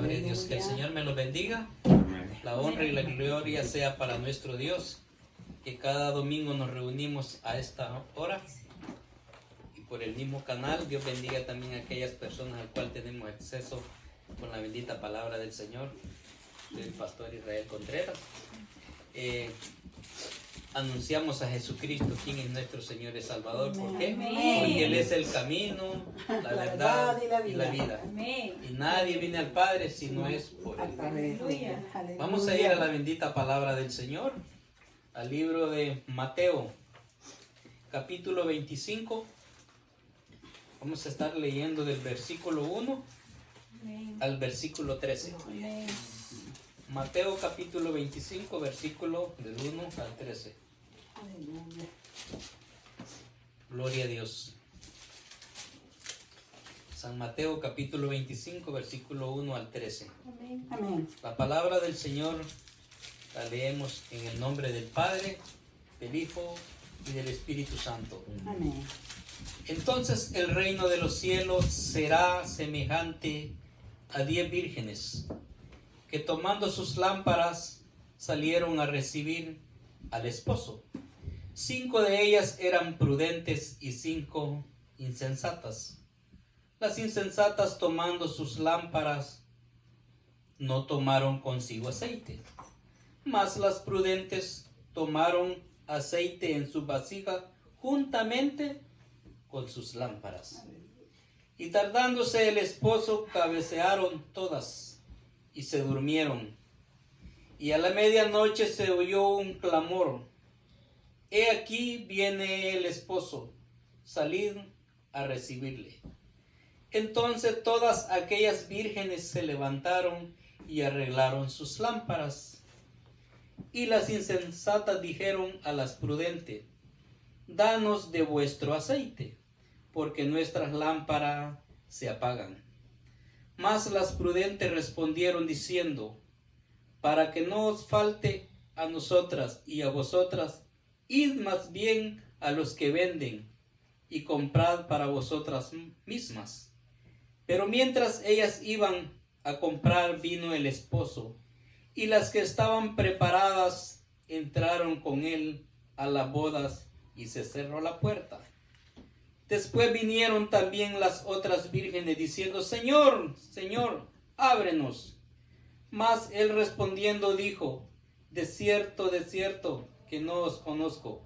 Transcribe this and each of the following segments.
Gloria a Dios, que el Señor me los bendiga. La honra y la gloria sea para nuestro Dios, que cada domingo nos reunimos a esta hora y por el mismo canal. Dios bendiga también a aquellas personas al cual tenemos acceso con la bendita palabra del Señor. Soy el pastor Israel Contreras. Anunciamos a Jesucristo, quien es nuestro Señor y Salvador. ¿Por qué? Porque Él es el camino, la verdad y la vida. Y nadie viene al Padre si no es por Él. Vamos a ir a la bendita palabra del Señor, al libro de Mateo, capítulo 25. Vamos a estar leyendo del versículo 1 al versículo 13. Mateo capítulo 25, versículo del 1 al 13. Gloria a Dios. San Mateo capítulo 25, versículo 1 al 13. Amén. La palabra del Señor la leemos en el nombre del Padre, del Hijo y del Espíritu Santo. Amén. Entonces el reino de los cielos será semejante a 10 vírgenes que tomando sus lámparas salieron a recibir al esposo. 5 de ellas eran prudentes y 5 insensatas. Las insensatas, tomando sus lámparas, no tomaron consigo aceite, mas las prudentes tomaron aceite en su vasija juntamente con sus lámparas. Y tardándose el esposo, cabecearon todas y se durmieron. Y a la medianoche se oyó un clamor: He aquí viene el esposo, salid a recibirle. Entonces todas aquellas vírgenes se levantaron y arreglaron sus lámparas. Y las insensatas dijeron a las prudentes: Danos de vuestro aceite, porque nuestras lámparas se apagan. Mas las prudentes respondieron diciendo: Para que no os falte a nosotras y a vosotras, id más bien a los que venden y comprad para vosotras mismas. Pero mientras ellas iban a comprar, vino el esposo, y las que estaban preparadas entraron con él a las bodas, y se cerró la puerta. Después vinieron también las otras vírgenes diciendo: Señor, Señor, ábrenos. Mas él respondiendo dijo: de cierto, que no os conozco.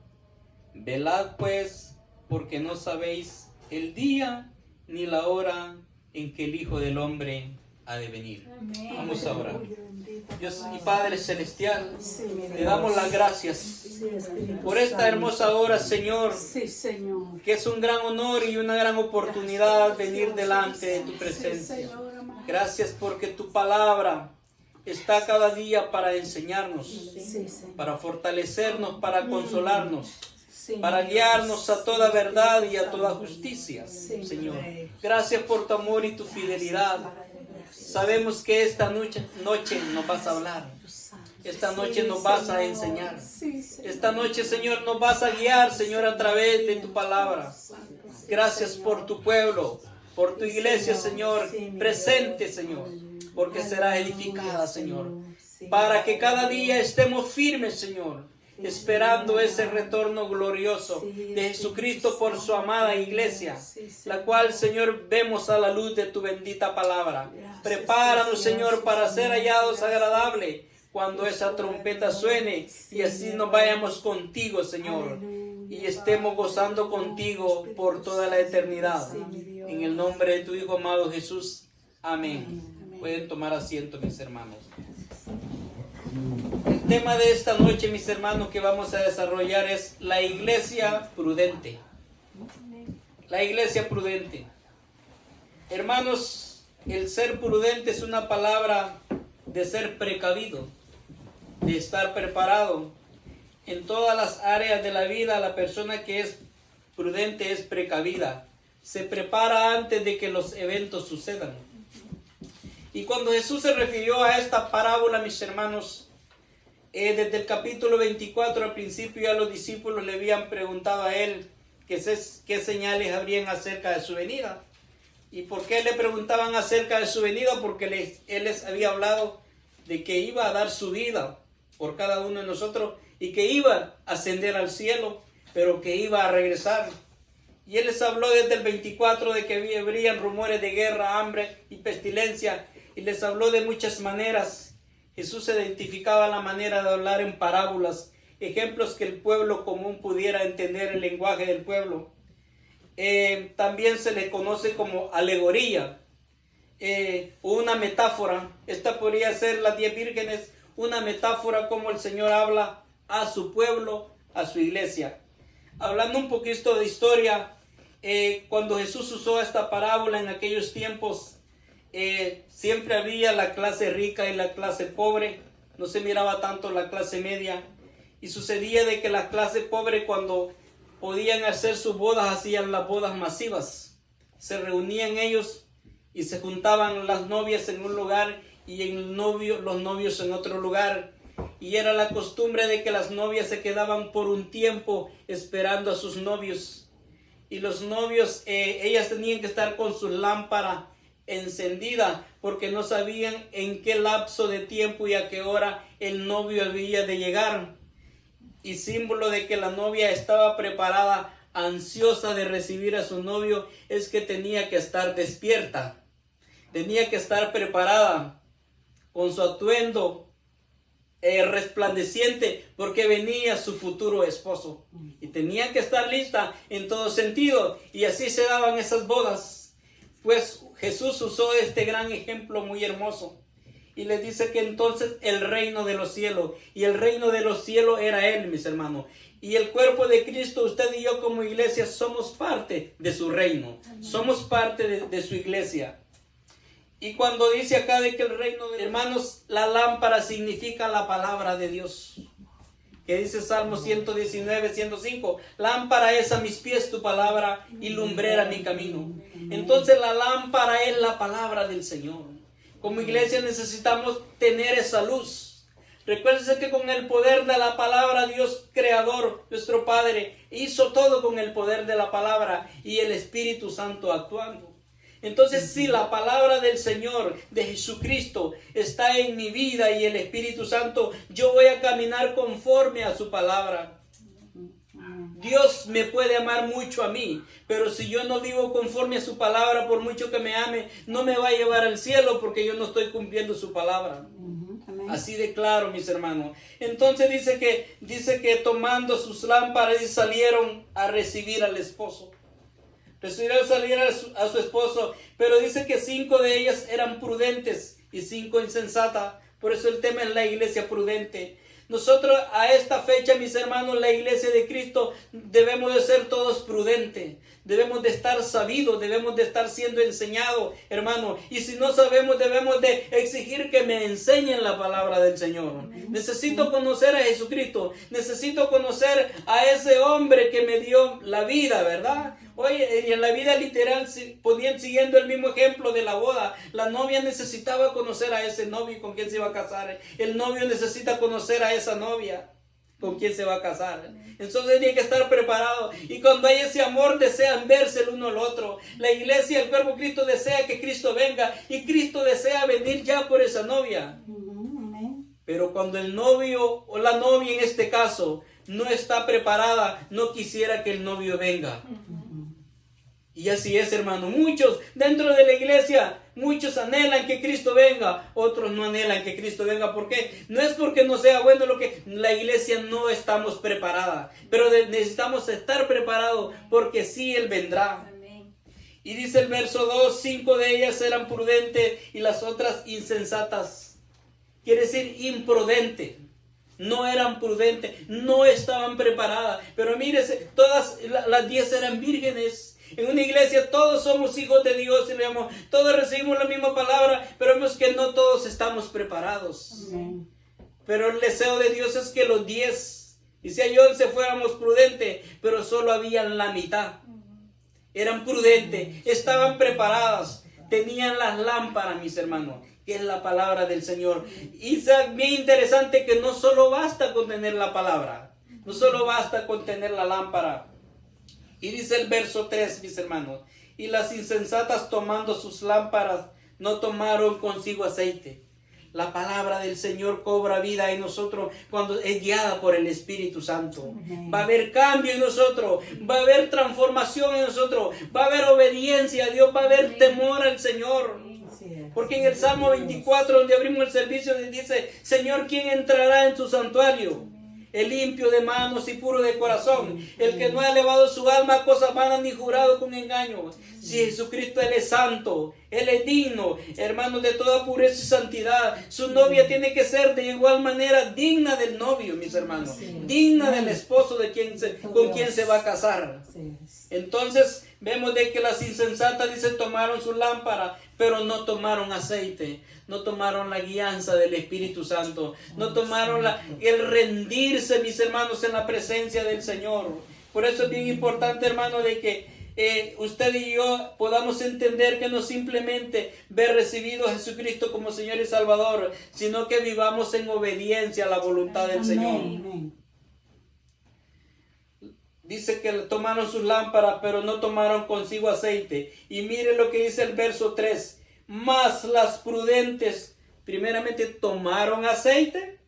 Velad pues, porque no sabéis el día ni la hora en que el Hijo del Hombre ha de venir. Amén. Vamos a orar. Dios y Padre Celestial, te damos las gracias por esta hermosa hora, Señor, que es un gran honor y una gran oportunidad venir delante de tu presencia. Gracias porque tu palabra está cada día para enseñarnos, para fortalecernos, para consolarnos, para guiarnos a toda verdad y a toda justicia, Señor. Gracias por tu amor y tu fidelidad. Sabemos que esta noche nos vas a hablar. Esta noche nos vas a enseñar. Esta noche, Señor, nos vas a guiar, Señor, a través de tu palabra. Gracias por tu pueblo, por tu iglesia, Señor, presente, Señor, porque será edificada, Señor, para que cada día estemos firmes, Señor, esperando ese retorno glorioso de Jesucristo por su amada iglesia, la cual, Señor, vemos a la luz de tu bendita palabra. Prepáranos, Señor, para ser hallados agradables cuando esa trompeta suene, y así nos vayamos contigo, Señor, y estemos gozando contigo por toda la eternidad. En el nombre de tu Hijo amado Jesús. Amén. Pueden tomar asiento, mis hermanos. El tema de esta noche, mis hermanos, que vamos a desarrollar es la iglesia prudente. La iglesia prudente. Hermanos, el ser prudente es una palabra de ser precavido, de estar preparado. En todas las áreas de la vida, la persona que es prudente es precavida. Se prepara antes de que los eventos sucedan. Y cuando Jesús se refirió a esta parábola, mis hermanos, desde el capítulo 24 al principio ya los discípulos le habían preguntado a él qué señales habrían acerca de su venida. ¿Y por qué le preguntaban acerca de su venida? Porque Él les había hablado de que iba a dar su vida por cada uno de nosotros y que iba a ascender al cielo, pero que iba a regresar. Y Él les habló desde el 24 de que habrían rumores de guerra, hambre y pestilencia, y les habló de muchas maneras. Jesús identificaba la manera de hablar en parábolas, ejemplos que el pueblo común pudiera entender el lenguaje del pueblo. También se le conoce como alegoría, una metáfora. Esta podría ser las 10 vírgenes, una metáfora como el Señor habla a su pueblo, a su iglesia. Hablando un poquito de historia, cuando Jesús usó esta parábola en aquellos tiempos, siempre había la clase rica y la clase pobre, no se miraba tanto la clase media, y sucedía de que la clase pobre, cuando podían hacer sus bodas, hacían las bodas masivas. Se reunían ellos y se juntaban las novias en un lugar y los novios en otro lugar. Y era la costumbre de que las novias se quedaban por un tiempo esperando a sus novios. Y los novios, ellas tenían que estar con su lámpara encendida porque no sabían en qué lapso de tiempo y a qué hora el novio había de llegar. Y símbolo de que la novia estaba preparada, ansiosa de recibir a su novio, es que tenía que estar despierta, tenía que estar preparada con su atuendo resplandeciente, porque venía su futuro esposo y tenía que estar lista en todo sentido. Y así se daban esas bodas. Pues Jesús usó este gran ejemplo muy hermoso y les dice que entonces el reino de los cielos, y el reino de los cielos era Él, mis hermanos, y el cuerpo de Cristo, usted y yo como iglesia somos parte de su reino. Amén. Somos parte de su iglesia. Y cuando dice acá de que el reino de hermanos, la lámpara significa la palabra de Dios, que dice Salmo 119, 105, lámpara es a mis pies tu palabra y lumbrera mi camino. Entonces la lámpara es la palabra del Señor. Como iglesia necesitamos tener esa luz. Recuérdense que con el poder de la palabra, Dios creador, nuestro Padre, hizo todo con el poder de la palabra y el Espíritu Santo actuando. Entonces, si la palabra del Señor, de Jesucristo, está en mi vida y el Espíritu Santo, yo voy a caminar conforme a su palabra. Dios me puede amar mucho a mí, pero si yo no vivo conforme a su palabra, por mucho que me ame, no me va a llevar al cielo porque yo no estoy cumpliendo su palabra. Así de claro, mis hermanos. Entonces dice que tomando sus lámparas salieron a recibir al esposo. Recibieron salir a su esposo, pero dice que 5 de ellas eran prudentes y 5 insensatas. Por eso el tema es la iglesia prudente. Nosotros a esta fecha, mis hermanos, la iglesia de Cristo, debemos de ser todos prudentes. Debemos de estar sabidos, debemos de estar siendo enseñados, hermano. Y si no sabemos, debemos de exigir que me enseñen la palabra del Señor. Necesito conocer a Jesucristo. Necesito conocer a ese hombre que me dio la vida, ¿verdad? Oye, y en la vida literal, siguiendo el mismo ejemplo de la boda, la novia necesitaba conocer a ese novio con quien se iba a casar. El novio necesita conocer a esa novia con quien se va a casar. Entonces tiene que estar preparado. Y cuando hay ese amor, desean verse el uno al otro. La iglesia, el cuerpo de Cristo, desea que Cristo venga. Y Cristo desea venir ya por esa novia. Pero cuando el novio o la novia en este caso no está preparada, no quisiera que el novio venga. Y así es, hermano. Muchos dentro de la iglesia, muchos anhelan que Cristo venga, otros no anhelan que Cristo venga. ¿Por qué? No es porque no sea bueno lo que la iglesia no estamos preparada, pero necesitamos estar preparados porque sí Él vendrá. Amén. Y dice el verso 2, 5 de ellas eran prudentes y las otras insensatas. Quiere decir imprudente. No eran prudentes, no estaban preparadas. Pero mírese, todas las 10 eran vírgenes. En una iglesia todos somos hijos de Dios y todos recibimos la misma palabra, pero vemos que no todos estamos preparados. Amén. Pero el deseo de Dios es que los 10, y si hay 11 fuéramos prudentes, pero solo habían la mitad. Eran prudentes, estaban preparadas, tenían las lámparas, mis hermanos, que es la palabra del Señor. Y es bien interesante que no solo basta con tener la palabra, no solo basta con tener la lámpara. Y dice el verso 3, mis hermanos, Y las insensatas, tomando sus lámparas, no tomaron consigo aceite. La palabra del Señor cobra vida en nosotros cuando es guiada por el Espíritu Santo. Va a haber cambio en nosotros, va a haber transformación en nosotros, va a haber obediencia a Dios, va a haber temor al Señor. Porque en el Salmo 24, donde abrimos el servicio, dice: Señor, ¿quién entrará en tu santuario? El limpio de manos y puro de corazón, el que no ha elevado su alma a cosas vanas ni jurado con engaño. Si Jesucristo, Él es santo, Él es digno, hermanos, de toda pureza y santidad. Su novia tiene que ser de igual manera digna del novio, mis hermanos, digna del esposo con quien se va a casar. Entonces vemos de que las insensatas, dice, tomaron su lámpara, pero no tomaron aceite, no tomaron la guianza del Espíritu Santo, no tomaron el rendirse, mis hermanos, en la presencia del Señor. Por eso es bien importante, hermano, de que usted y yo podamos entender que no simplemente ver recibido a Jesucristo como Señor y Salvador, sino que vivamos en obediencia a la voluntad del Señor. Dice que tomaron sus lámparas, pero no tomaron consigo aceite. Y mire lo que dice el verso 3. Mas las prudentes, primeramente, tomaron aceite.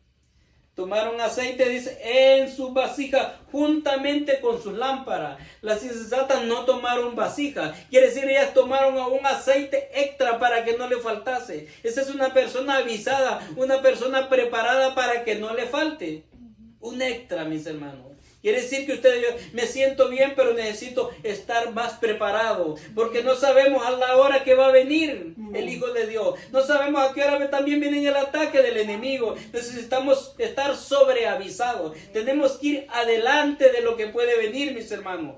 Tomaron aceite, dice, en su vasija, juntamente con sus lámparas. Las insensatas no tomaron vasija. Quiere decir, ellas tomaron un aceite extra para que no le faltase. Esa es una persona avisada, una persona preparada para que no le falte. Un extra, mis hermanos. Quiere decir que usted y yo, me siento bien, pero necesito estar más preparado. Porque no sabemos a la hora que va a venir el Hijo de Dios. No sabemos a qué hora también viene el ataque del enemigo. Necesitamos estar sobreavisados. Tenemos que ir adelante de lo que puede venir, mis hermanos.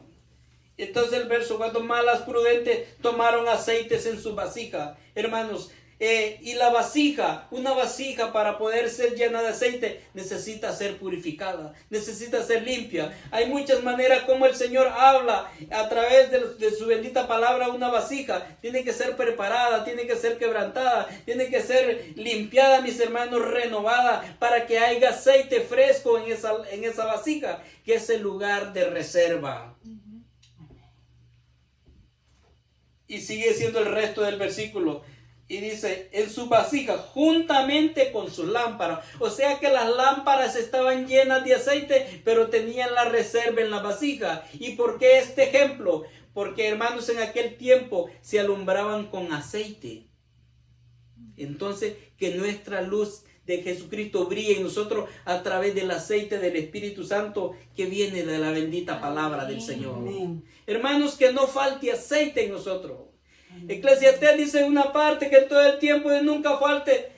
Entonces el verso 4, malas prudentes tomaron aceites en su vasija. Hermanos, y la vasija, una vasija para poder ser llena de aceite, necesita ser purificada, necesita ser limpia. Hay muchas maneras como el Señor habla a través de su bendita palabra. Una vasija tiene que ser preparada, tiene que ser quebrantada, tiene que ser limpiada, mis hermanos, renovada, para que haya aceite fresco en esa vasija, que es el lugar de reserva. Y sigue siendo el resto del versículo. Y dice, en su vasija, juntamente con sus lámparas. O sea que las lámparas estaban llenas de aceite, pero tenían la reserva en la vasija. ¿Y por qué este ejemplo? Porque, hermanos, en aquel tiempo se alumbraban con aceite. Entonces, que nuestra luz de Jesucristo brille en nosotros a través del aceite del Espíritu Santo que viene de la bendita palabra del Señor. Hermanos, que no falte aceite en nosotros. Eclesiastés dice en una parte que todo el tiempo nunca falte,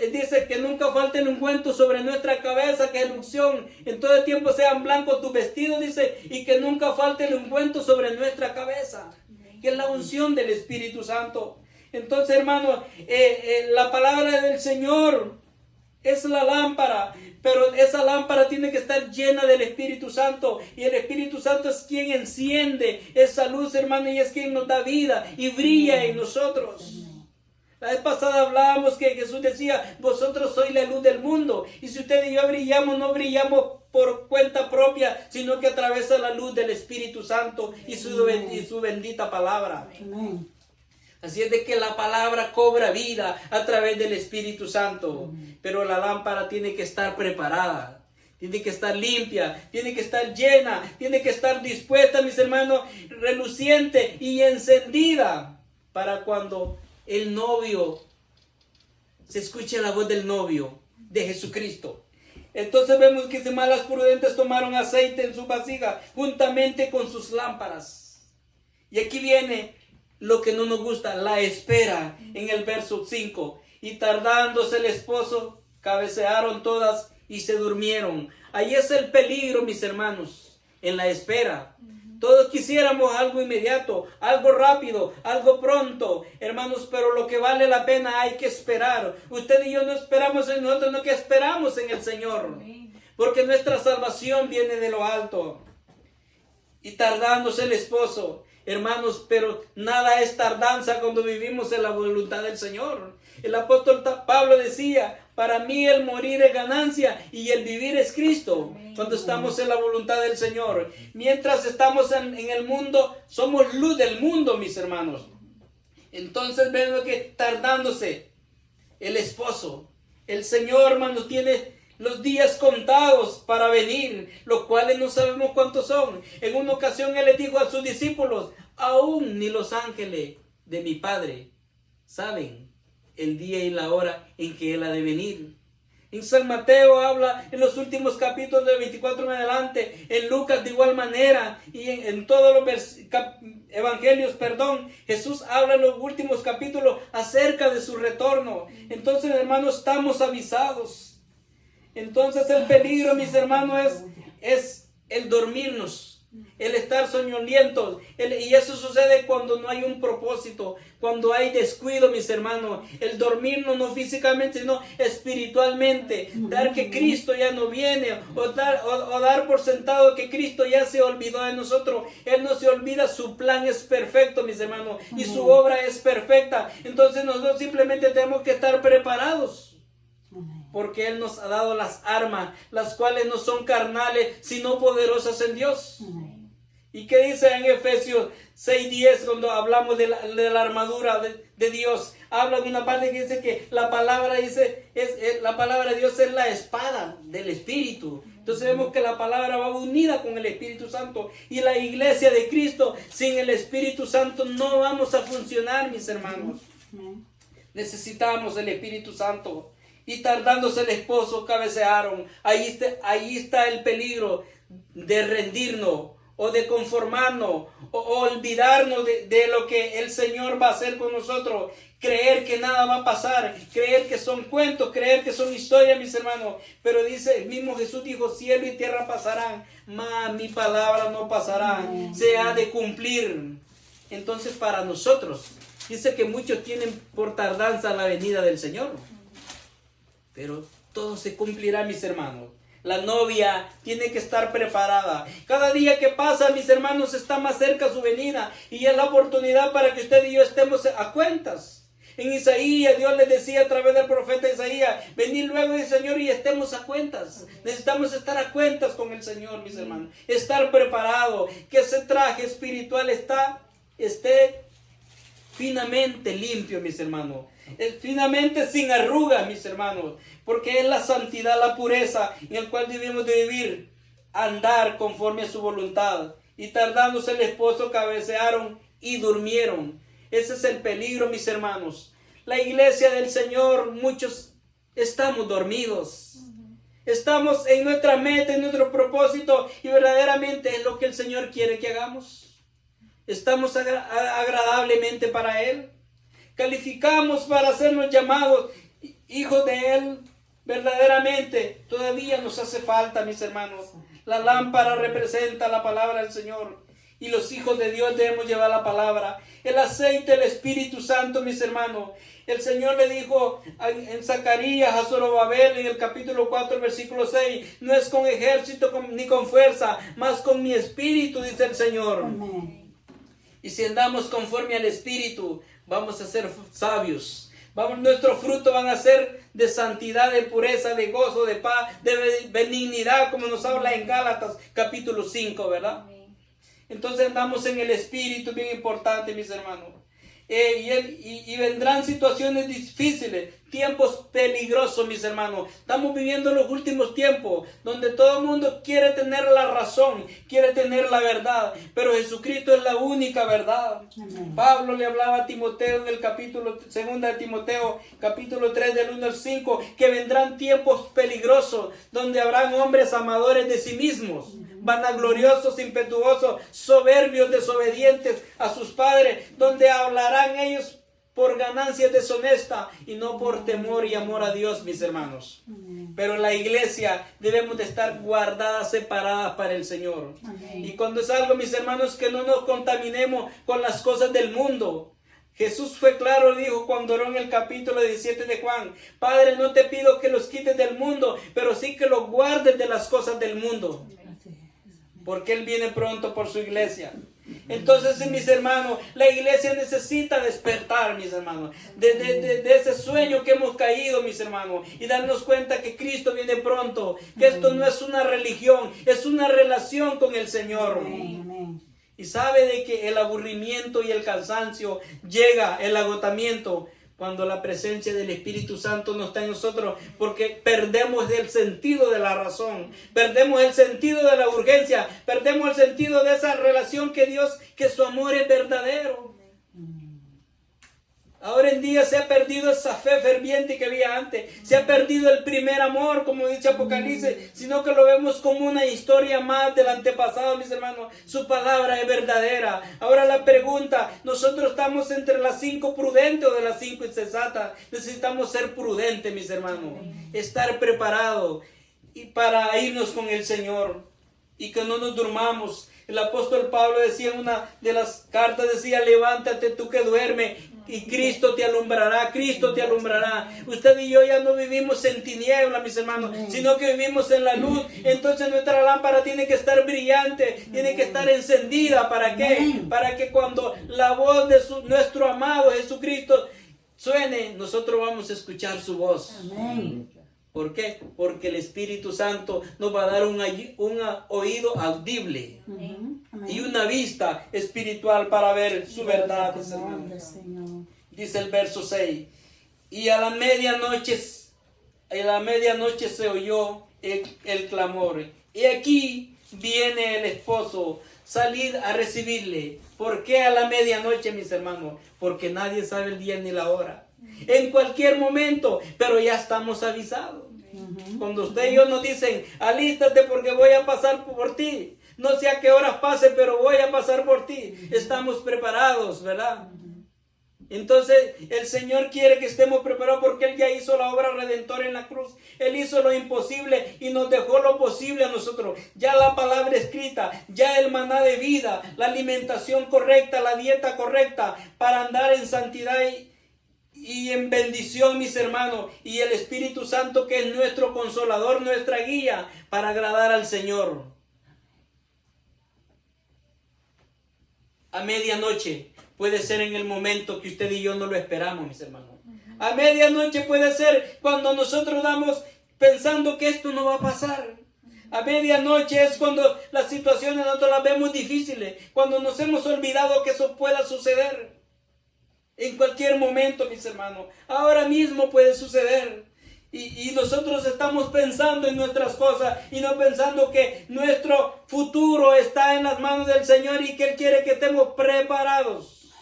dice que nunca falte el ungüento sobre nuestra cabeza, que es la unción. En todo el tiempo sean blancos tus vestidos, dice, y que nunca falte el ungüento sobre nuestra cabeza, que es la unción del Espíritu Santo. Entonces, hermano, la palabra del Señor es la lámpara, pero esa lámpara tiene que estar llena del Espíritu Santo, y el Espíritu Santo es quien enciende esa luz, hermano, y es quien nos da vida y brilla en nosotros. La vez pasada hablábamos que Jesús decía, vosotros sois la luz del mundo, y si usted y yo brillamos, no brillamos por cuenta propia, sino que a través de la luz del Espíritu Santo y su bendita palabra. Amén. Así es de que la palabra cobra vida a través del Espíritu Santo. Pero la lámpara tiene que estar preparada, tiene que estar limpia, tiene que estar llena, tiene que estar dispuesta, mis hermanos, reluciente y encendida, para cuando el novio, se escuche la voz del novio, de Jesucristo. Entonces vemos que las malas prudentes tomaron aceite en su vasija, juntamente con sus lámparas. Y aquí viene lo que no nos gusta, la espera, en el verso 5. Y tardándose el esposo, cabecearon todas y se durmieron. Ahí es el peligro, mis hermanos, en la espera. Todos quisiéramos algo inmediato, algo rápido, algo pronto, hermanos, pero lo que vale la pena hay que esperar. Usted y yo no esperamos en nosotros, no, que esperamos en el Señor. Porque nuestra salvación viene de lo alto. Y tardándose el esposo, hermanos, pero nada es tardanza cuando vivimos en la voluntad del Señor. El apóstol Pablo decía, para mí el morir es ganancia y el vivir es Cristo. Cuando estamos en la voluntad del Señor. Mientras estamos en el mundo, somos luz del mundo, mis hermanos. Entonces vemos que tardándose el esposo, el Señor, hermanos, tiene los días contados para venir, los cuales no sabemos cuántos son. En una ocasión Él les dijo a sus discípulos, aún ni los ángeles de mi Padre saben el día y la hora en que Él ha de venir. En San Mateo habla en los últimos capítulos del 24 en adelante, en Lucas de igual manera, y en todos los evangelios, Jesús habla en los últimos capítulos acerca de su retorno. Entonces, hermanos, estamos avisados. Entonces el peligro, mis hermanos, es el dormirnos, el estar soñolientos, y eso sucede cuando no hay un propósito, cuando hay descuido, mis hermanos. El dormirnos no físicamente, sino espiritualmente, dar que Cristo ya no viene, o dar por sentado que Cristo ya se olvidó de nosotros. Él no se olvida, su plan es perfecto, mis hermanos, y su obra es perfecta. Entonces nosotros simplemente tenemos que estar preparados. Porque Él nos ha dado las armas, las cuales no son carnales, sino poderosas en Dios. ¿Y qué dice en Efesios 6:10 cuando hablamos de la armadura de Dios? Habla de una parte que dice que la palabra la palabra de Dios es la espada del Espíritu. Entonces vemos que la palabra va unida con el Espíritu Santo. Y la iglesia de Cristo, sin el Espíritu Santo no vamos a funcionar, mis hermanos. Necesitamos el Espíritu Santo. Y tardándose el esposo, cabecearon. Ahí está el peligro de rendirnos o de conformarnos o olvidarnos de lo que el Señor va a hacer con nosotros. Creer que nada va a pasar, creer que son cuentos, creer que son historias, mis hermanos. Pero dice, el mismo Jesús dijo, cielo y tierra pasarán, mas mi palabra no pasará, se ha de cumplir. Entonces para nosotros, dice que muchos tienen por tardanza la venida del Señor. Pero todo se cumplirá, mis hermanos. La novia tiene que estar preparada. Cada día que pasa, mis hermanos, está más cerca su venida. Y es la oportunidad para que usted y yo estemos a cuentas. En Isaías, Dios le decía a través del profeta Isaías, venid luego del Señor y estemos a cuentas. Necesitamos estar a cuentas con el Señor, mis hermanos. Estar preparado. Que ese traje espiritual esté finamente limpio, mis hermanos. Finamente sin arrugas, mis hermanos, porque es la santidad, la pureza en el cual debemos de vivir, andar conforme a su voluntad. Y tardándose el esposo, cabecearon y durmieron. Ese es el peligro, mis hermanos. La iglesia del Señor, muchos estamos dormidos. Estamos en nuestra meta, en nuestro propósito, y verdaderamente es lo que el Señor quiere que hagamos. Estamos agradablemente para Él. Calificamos para hacernos llamados hijos de Él. Verdaderamente todavía nos hace falta, mis hermanos. La lámpara representa la palabra del Señor, y los hijos de Dios debemos llevar la palabra. El aceite, el Espíritu Santo, mis hermanos. El Señor le dijo en Zacarías a Zorobabel en el capítulo 4, versículo 6, no es con ejército ni con fuerza, mas con mi espíritu, dice el Señor. Amén. Y si andamos conforme al Espíritu, vamos a ser sabios. Nuestros frutos van a ser de santidad, de pureza, de gozo, de paz, de benignidad, como nos habla en Gálatas capítulo 5, ¿verdad? Entonces andamos en el Espíritu, bien importante, mis hermanos. Y vendrán situaciones difíciles, tiempos peligrosos, mis hermanos. Estamos viviendo los últimos tiempos, donde todo el mundo quiere tener la razón, quiere tener la verdad, pero Jesucristo es la única verdad. Amén. Pablo le hablaba a Timoteo en el capítulo 2 de Timoteo, capítulo 3 del 1 al 5, que vendrán tiempos peligrosos, donde habrán hombres amadores de sí mismos, vanagloriosos, impetuosos, soberbios, desobedientes a sus padres, donde hablarán ellos por ganancias deshonestas y no por temor y amor a Dios, mis hermanos. Amén. Pero la iglesia debemos de estar guardadas, separadas para el Señor. Amén. Y cuando es algo, mis hermanos, que no nos contaminemos con las cosas del mundo. Jesús fue claro, dijo cuando oró en el capítulo 17 de Juan, Padre, no te pido que los quites del mundo, pero sí que los guardes de las cosas del mundo. Porque Él viene pronto por su iglesia. Entonces, mis hermanos, la iglesia necesita despertar, mis hermanos, de ese sueño que hemos caído, mis hermanos, y darnos cuenta que Cristo viene pronto, que esto no es una religión, es una relación con el Señor. Y sabe de que el aburrimiento y el cansancio llega, el agotamiento, cuando la presencia del Espíritu Santo no está en nosotros, porque perdemos el sentido de la razón, perdemos el sentido de la urgencia, perdemos el sentido de esa relación que Dios, que su amor es verdadero. Ahora en día se ha perdido esa fe ferviente que había antes. Se ha perdido el primer amor, como dice Apocalipsis, sino que lo vemos como una historia más del antepasado, mis hermanos. Su palabra es verdadera. Ahora la pregunta, nosotros estamos entre las 5 prudentes o de las 5 insensatas. Necesitamos ser prudentes, mis hermanos. Estar preparados y para irnos con el Señor y que no nos durmamos. El apóstol Pablo decía en una de las cartas, decía, levántate tú que duermes y Cristo te alumbrará, Cristo te alumbrará. Usted y yo ya no vivimos en tinieblas, mis hermanos, sino que vivimos en la luz. Entonces nuestra lámpara tiene que estar brillante, tiene que estar encendida. ¿Para qué? Para que cuando la voz de nuestro amado Jesucristo suene, nosotros vamos a escuchar su voz. Amén. ¿Por qué? Porque el Espíritu Santo nos va a dar un oído audible y una vista espiritual para ver su verdad. Dice el verso 6. Y a la medianoche se oyó el clamor. Y aquí viene el esposo, salid a recibirle. ¿Por qué a la medianoche, mis hermanos? Porque nadie sabe el día ni la hora. En cualquier momento, pero ya estamos avisados. Cuando usted y yo nos dicen, alístate porque voy a pasar por ti. No sé a qué horas pase, pero voy a pasar por ti. Estamos preparados, ¿verdad? Entonces, el Señor quiere que estemos preparados porque Él ya hizo la obra redentora en la cruz. Él hizo lo imposible y nos dejó lo posible a nosotros. Ya la palabra escrita, ya el maná de vida, la alimentación correcta, la dieta correcta para andar en santidad y en bendición, mis hermanos, y el Espíritu Santo que es nuestro consolador, nuestra guía para agradar al Señor. A medianoche puede ser en el momento que usted y yo no lo esperamos, mis hermanos. A medianoche puede ser cuando nosotros damos pensando que esto no va a pasar. A medianoche es cuando las situaciones nosotros las vemos difíciles, cuando nos hemos olvidado que eso pueda suceder. En cualquier momento, mis hermanos, ahora mismo puede suceder. Y nosotros estamos pensando en nuestras cosas y no pensando que nuestro futuro está en las manos del Señor y que Él quiere que estemos preparados.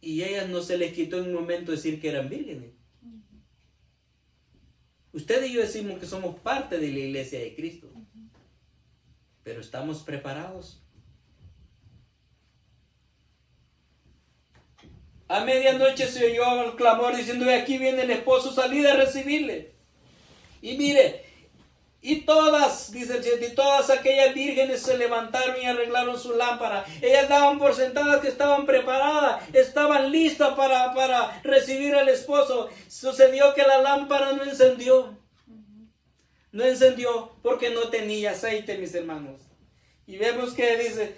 Y a ellas no se les quitó en un momento decir que eran vírgenes. Usted y yo decimos que somos parte de la iglesia de Cristo. Pero ¿estamos preparados? A medianoche se oyó el clamor diciendo, aquí viene el esposo, salid a recibirle. Y mire, y todas, dice el 7, y todas aquellas vírgenes se levantaron y arreglaron su lámpara. Ellas daban por sentadas que estaban preparadas, estaban listas para recibir al esposo. Sucedió que la lámpara no encendió. No encendió porque no tenía aceite, mis hermanos. Y vemos que dice,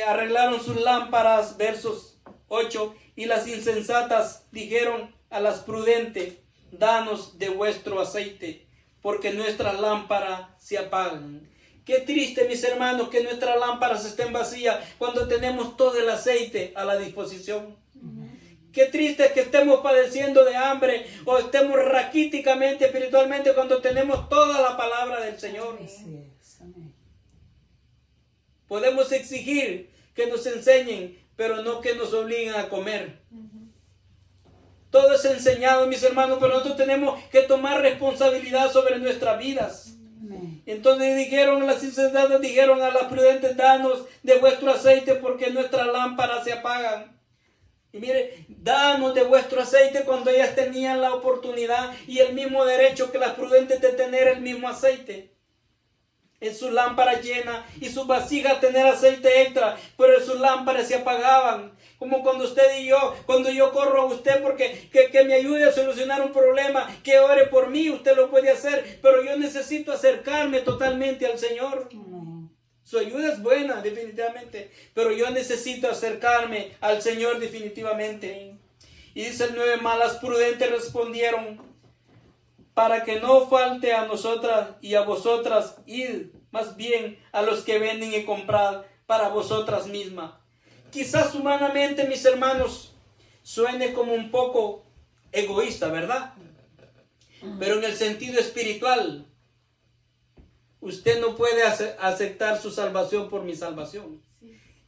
arreglaron sus lámparas, versos 8, y las insensatas dijeron a las prudentes, danos de vuestro aceite, porque nuestras lámparas se apagan. Qué triste, mis hermanos, que nuestras lámparas estén vacías cuando tenemos todo el aceite a la disposición. Qué triste que estemos padeciendo de hambre o estemos raquíticamente, espiritualmente, cuando tenemos toda la palabra del Señor. Podemos exigir que nos enseñen, pero no que nos obliguen a comer. Todo es enseñado, mis hermanos, pero nosotros tenemos que tomar responsabilidad sobre nuestras vidas. Entonces las insensatas dijeron a las prudentes, danos de vuestro aceite porque nuestras lámparas se apagan. Y mire, danos de vuestro aceite cuando ellas tenían la oportunidad y el mismo derecho que las prudentes de tener el mismo aceite en sus lámparas llenas y sus vasijas tener aceite extra, pero sus lámparas se apagaban. Como cuando usted y yo, cuando yo corro a usted porque que me ayude a solucionar un problema, que ore por mí, usted lo puede hacer, pero yo necesito acercarme totalmente al Señor. Su ayuda es buena, definitivamente, pero yo necesito acercarme al Señor definitivamente. Y dice el 9, mas las prudentes respondieron, para que no falte a nosotras y a vosotras, id más bien a los que venden y comprad para vosotras mismas. Quizás humanamente, mis hermanos, suene como un poco egoísta, ¿verdad? Pero en el sentido espiritual, usted no puede aceptar su salvación por mi salvación.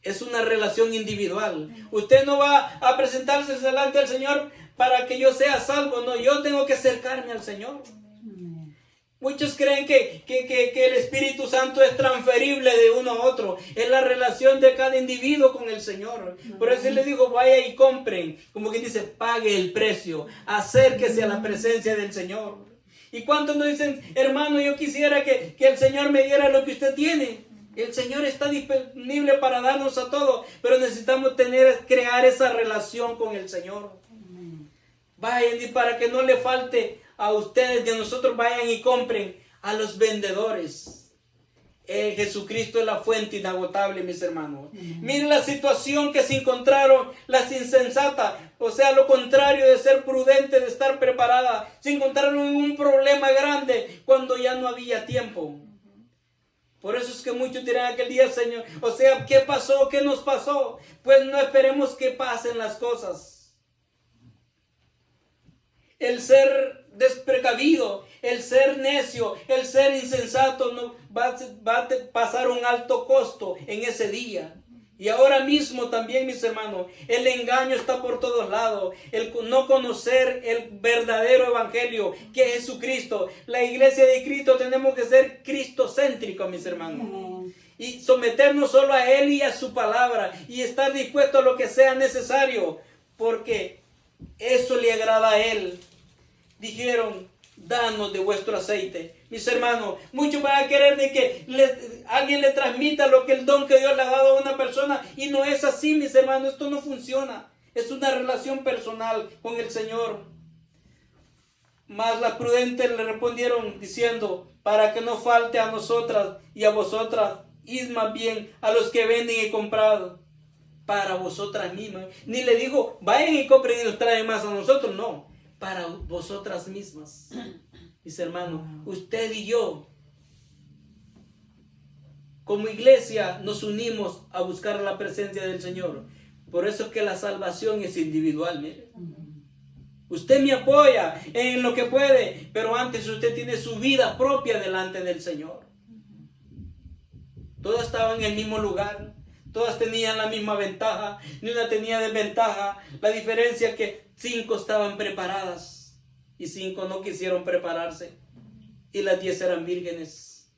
Es una relación individual. Usted no va a presentarse delante del Señor para que yo sea salvo. No, yo tengo que acercarme al Señor. Muchos creen que el Espíritu Santo es transferible de uno a otro. Es la relación de cada individuo con el Señor. Por eso le digo, vaya y compren. Como quien dice, pague el precio. Acérquese a la presencia del Señor. ¿Y cuántos nos dicen, hermano, yo quisiera que el Señor me diera lo que usted tiene? El Señor está disponible para darnos a todo, pero necesitamos crear esa relación con el Señor. Vayan, y para que no le falte a ustedes, de nosotros, vayan y compren a los vendedores. Jesucristo es la fuente inagotable, mis hermanos. Miren la situación que se encontraron las insensatas, o sea, lo contrario de ser prudente, de estar preparada. Se encontraron en un problema grande cuando ya no había tiempo. Por eso es que muchos dirán aquel día, Señor, o sea, ¿qué pasó? ¿Qué nos pasó? Pues no esperemos que pasen las cosas. El ser desprecavido, el ser necio, el ser insensato no, va a pasar un alto costo en ese día. Y ahora mismo también, mis hermanos, el engaño está por todos lados. El no conocer el verdadero evangelio, que es Jesucristo. La iglesia de Cristo tenemos que ser cristocéntricos, mis hermanos. Y someternos solo a Él y a su palabra. Y estar dispuestos a lo que sea necesario. Porque eso le agrada a Él. Dijeron, danos de vuestro aceite. Mis hermanos, muchos van a querer de que alguien le transmita lo que el don que Dios le ha dado a una persona. Y no es así, mis hermanos. Esto no funciona. Es una relación personal con el Señor. Mas las prudentes le respondieron diciendo, para que no falte a nosotras y a vosotras, id más bien a los que venden y comprad para vosotras mismas. Ni le dijo, vayan y compren y nos traen más a nosotros. No, para vosotras mismas. Mis hermanos, usted y yo, como iglesia, nos unimos a buscar la presencia del Señor. Por eso es que la salvación es individual. Mire. Usted me apoya en lo que puede, pero antes usted tiene su vida propia delante del Señor. Todas estaban en el mismo lugar, todas tenían la misma ventaja, ni una tenía desventaja. La diferencia es que 5 estaban preparadas. Y 5 no quisieron prepararse. Y las 10 eran vírgenes.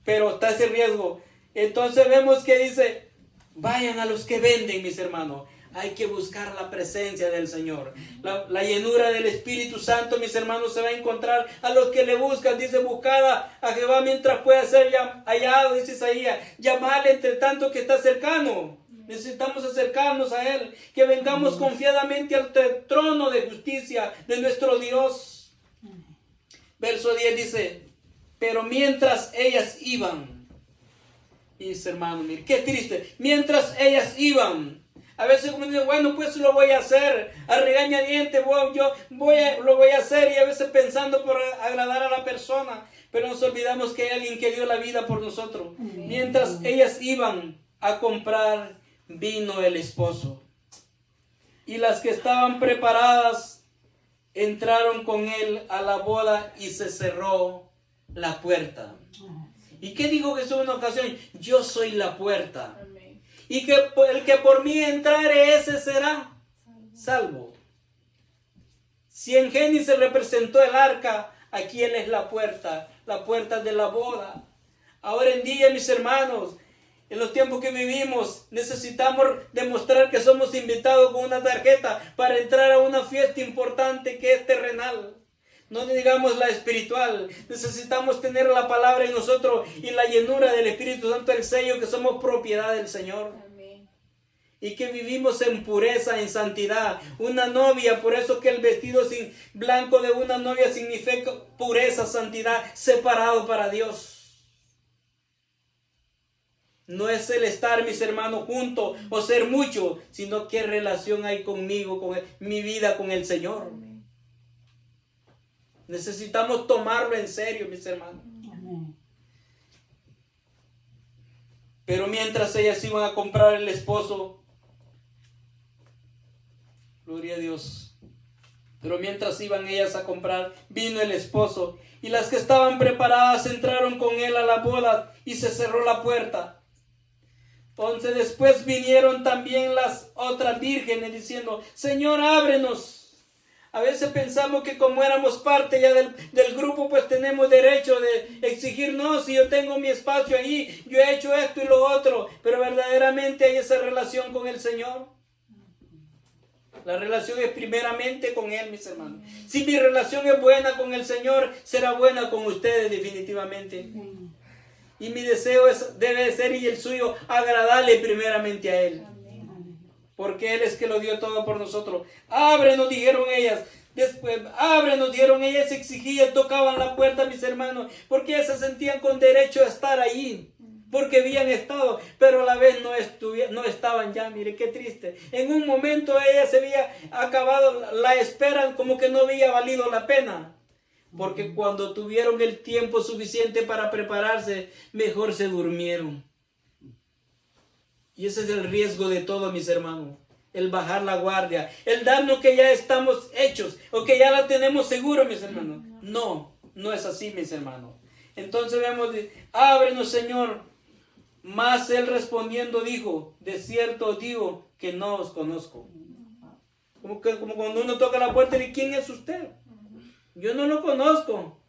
Pero está ese riesgo. Entonces vemos que dice, vayan a los que venden, mis hermanos. Hay que buscar la presencia del Señor. La llenura del Espíritu Santo, mis hermanos, se va a encontrar a los que le buscan. Dice, buscad a Jehová mientras pueda ser hallado, dice Isaías. Llamadle entre tanto que está cercano. Necesitamos acercarnos a Él, que vengamos confiadamente al trono de justicia de nuestro Dios. Verso 10 dice, pero mientras ellas iban, mis hermanos, mire, qué triste, mientras ellas iban, a veces como dicen, bueno, pues lo voy a hacer, a regañadientes, lo voy a hacer, y a veces pensando por agradar a la persona, pero nos olvidamos que hay alguien que dio la vida por nosotros. Mientras ellas iban a comprar, vino el esposo, y las que estaban preparadas entraron con él a la boda y se cerró la puerta. ¿Y qué dijo Jesús en una ocasión? Yo soy la puerta. Amén. Y que el que por mí entrare, ese será salvo. Si en Génesis representó el arca, aquí Él es la puerta de la boda. Ahora en día, mis hermanos, en los tiempos que vivimos, necesitamos demostrar que somos invitados con una tarjeta para entrar a una fiesta importante que es terrenal. No digamos la espiritual. Necesitamos tener la palabra en nosotros y la llenura del Espíritu Santo, el sello que somos propiedad del Señor. Amén. Y que vivimos en pureza, en santidad. Una novia, por eso que el vestido blanco de una novia significa pureza, santidad, separado para Dios. No es el estar, mis hermanos, juntos o ser mucho, sino qué relación hay conmigo, con mi vida con el Señor. Necesitamos tomarlo en serio, mis hermanos. Pero mientras ellas iban a comprar el esposo, gloria a Dios. Pero mientras iban ellas a comprar, vino el esposo, y las que estaban preparadas entraron con él a la boda y se cerró la puerta. Entonces después vinieron también las otras vírgenes diciendo, Señor, ábrenos. A veces pensamos que como éramos parte ya del grupo, pues tenemos derecho de exigir, no, si yo tengo mi espacio ahí, yo he hecho esto y lo otro, pero verdaderamente hay esa relación con el Señor. La relación es primeramente con Él, mis hermanos. Si mi relación es buena con el Señor, será buena con ustedes definitivamente. Y mi deseo debe ser, y el suyo, agradarle primeramente a Él. Porque Él es que lo dio todo por nosotros. Ábrenos, dijeron ellas. Después, ábrenos, dijeron ellas, exigían, tocaban la puerta, mis hermanos. Porque ellas se sentían con derecho a estar allí. Porque habían estado, pero a la vez no estaban ya. Mire qué triste. En un momento ella se había acabado la espera, como que no había valido la pena. Porque cuando tuvieron el tiempo suficiente para prepararse, mejor se durmieron. Y ese es el riesgo de todo, mis hermanos. El bajar la guardia. El darnos que ya estamos hechos o que ya la tenemos seguro, mis hermanos. No es así, mis hermanos. Entonces vemos, ábrenos, Señor. Mas él respondiendo dijo, de cierto digo que no os conozco. Como cuando uno toca la puerta y ¿quién es usted? Yo no lo conozco.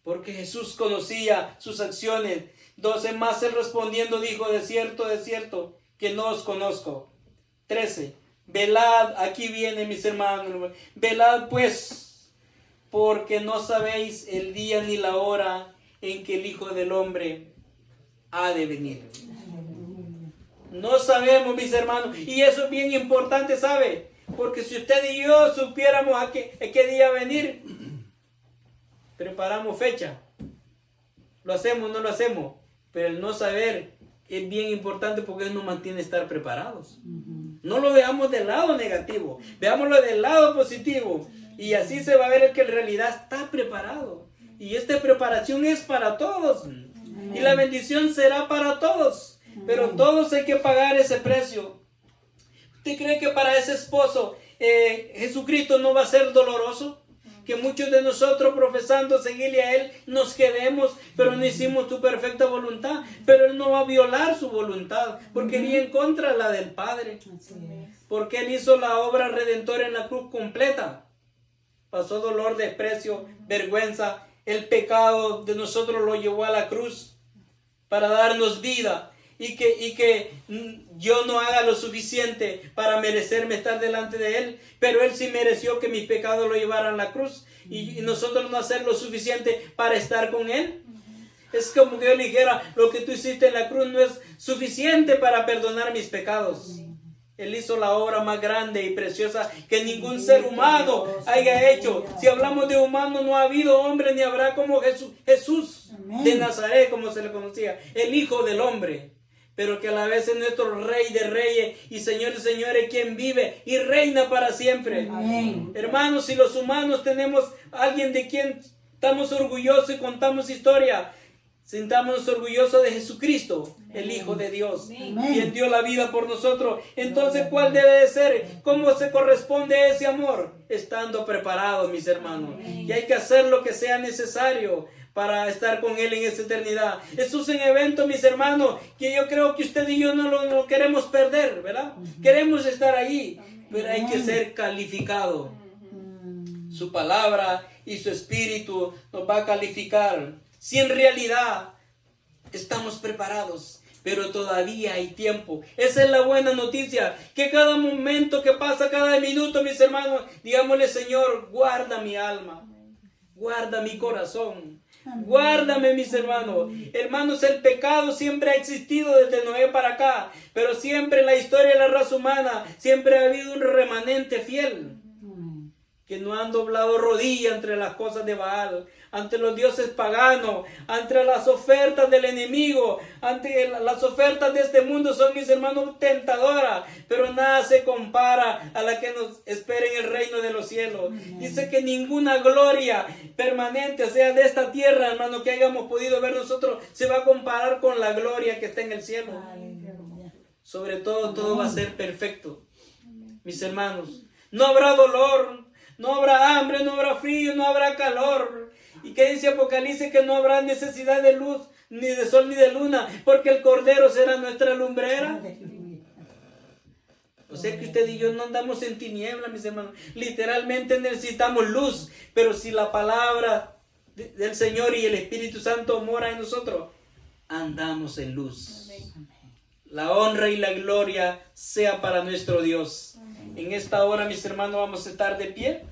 Porque Jesús conocía sus acciones. 12, más él respondiendo dijo, de cierto, que no os conozco. 13, velad, aquí viene mis hermanos, velad pues, porque no sabéis el día ni la hora en que el Hijo del Hombre ha de venir. No sabemos, mis hermanos, y eso es bien importante, ¿sabe? Porque si usted y yo supiéramos a qué día venir, preparamos fecha. Lo hacemos, no lo hacemos. Pero el no saber es bien importante porque eso nos mantiene estar preparados. No lo veamos del lado negativo, veámoslo del lado positivo. Y así se va a ver el que en realidad está preparado. Y esta preparación es para todos. Y la bendición será para todos. Pero todos hay que pagar ese precio. ¿Usted cree que para ese esposo Jesucristo no va a ser doloroso? Que muchos de nosotros profesando seguirle a Él nos quedemos, pero no hicimos su perfecta voluntad. Pero Él no va a violar su voluntad, porque iría en contra de la del Padre. Porque Él hizo la obra redentora en la cruz completa. Pasó dolor, desprecio, vergüenza. El pecado de nosotros lo llevó a la cruz para darnos vida. Y que yo no haga lo suficiente para merecerme estar delante de Él, pero Él sí mereció que mis pecados lo llevaran a la cruz, y nosotros no hacer lo suficiente para estar con Él. Es como que yo le dijera, lo que tú hiciste en la cruz no es suficiente para perdonar mis pecados. Él hizo la obra más grande y preciosa que ningún ser humano haya hecho. Si hablamos de humano, no ha habido hombre ni habrá como Jesús de Nazaret, como se le conocía, el Hijo del Hombre. Pero que a la vez es nuestro Rey de Reyes y Señor de Señores, quien vive y reina para siempre. Amén. Hermanos, si los humanos tenemos a alguien de quien estamos orgullosos y contamos historia, sintámonos orgullosos de Jesucristo, el Hijo de Dios, quien dio la vida por nosotros. Entonces, ¿cuál debe de ser? ¿Cómo se corresponde a ese amor? Estando preparados, mis hermanos. Y hay que hacer lo que sea necesario para estar con Él en esta eternidad. Esto es un evento, mis hermanos, que yo creo que usted y yo no lo queremos perder, ¿verdad? Queremos estar ahí, pero hay que ser calificado. Su palabra y su espíritu nos va a calificar. Si en realidad estamos preparados, pero todavía hay tiempo. Esa es la buena noticia, que cada momento que pasa, cada minuto, mis hermanos, digámosle, Señor, guarda mi alma, guarda mi corazón. Guárdame, mis hermanos. Hermanos, el pecado siempre ha existido desde Noé para acá, pero siempre en la historia de la raza humana siempre ha habido un remanente fiel que no han doblado rodilla entre las cosas de Baal, ante los dioses paganos, ante las ofertas del enemigo, ante las ofertas de este mundo son, mis hermanos, tentadoras, pero nada se compara a la que nos espera en el reino de los cielos. Dice que ninguna gloria permanente, o sea, de esta tierra, hermano, que hayamos podido ver nosotros, se va a comparar con la gloria que está en el cielo. Sobre todo, todo va a ser perfecto, mis hermanos. No habrá dolor, no habrá hambre, no habrá frío, no habrá calor. ¿Y qué dice Apocalipsis? Que no habrá necesidad de luz, ni de sol, ni de luna, porque el Cordero será nuestra lumbrera. O sea que usted y yo no andamos en tinieblas, mis hermanos. Literalmente necesitamos luz, pero si la palabra del Señor y el Espíritu Santo mora en nosotros, andamos en luz. La honra y la gloria sea para nuestro Dios. En esta hora, mis hermanos, vamos a estar de pie.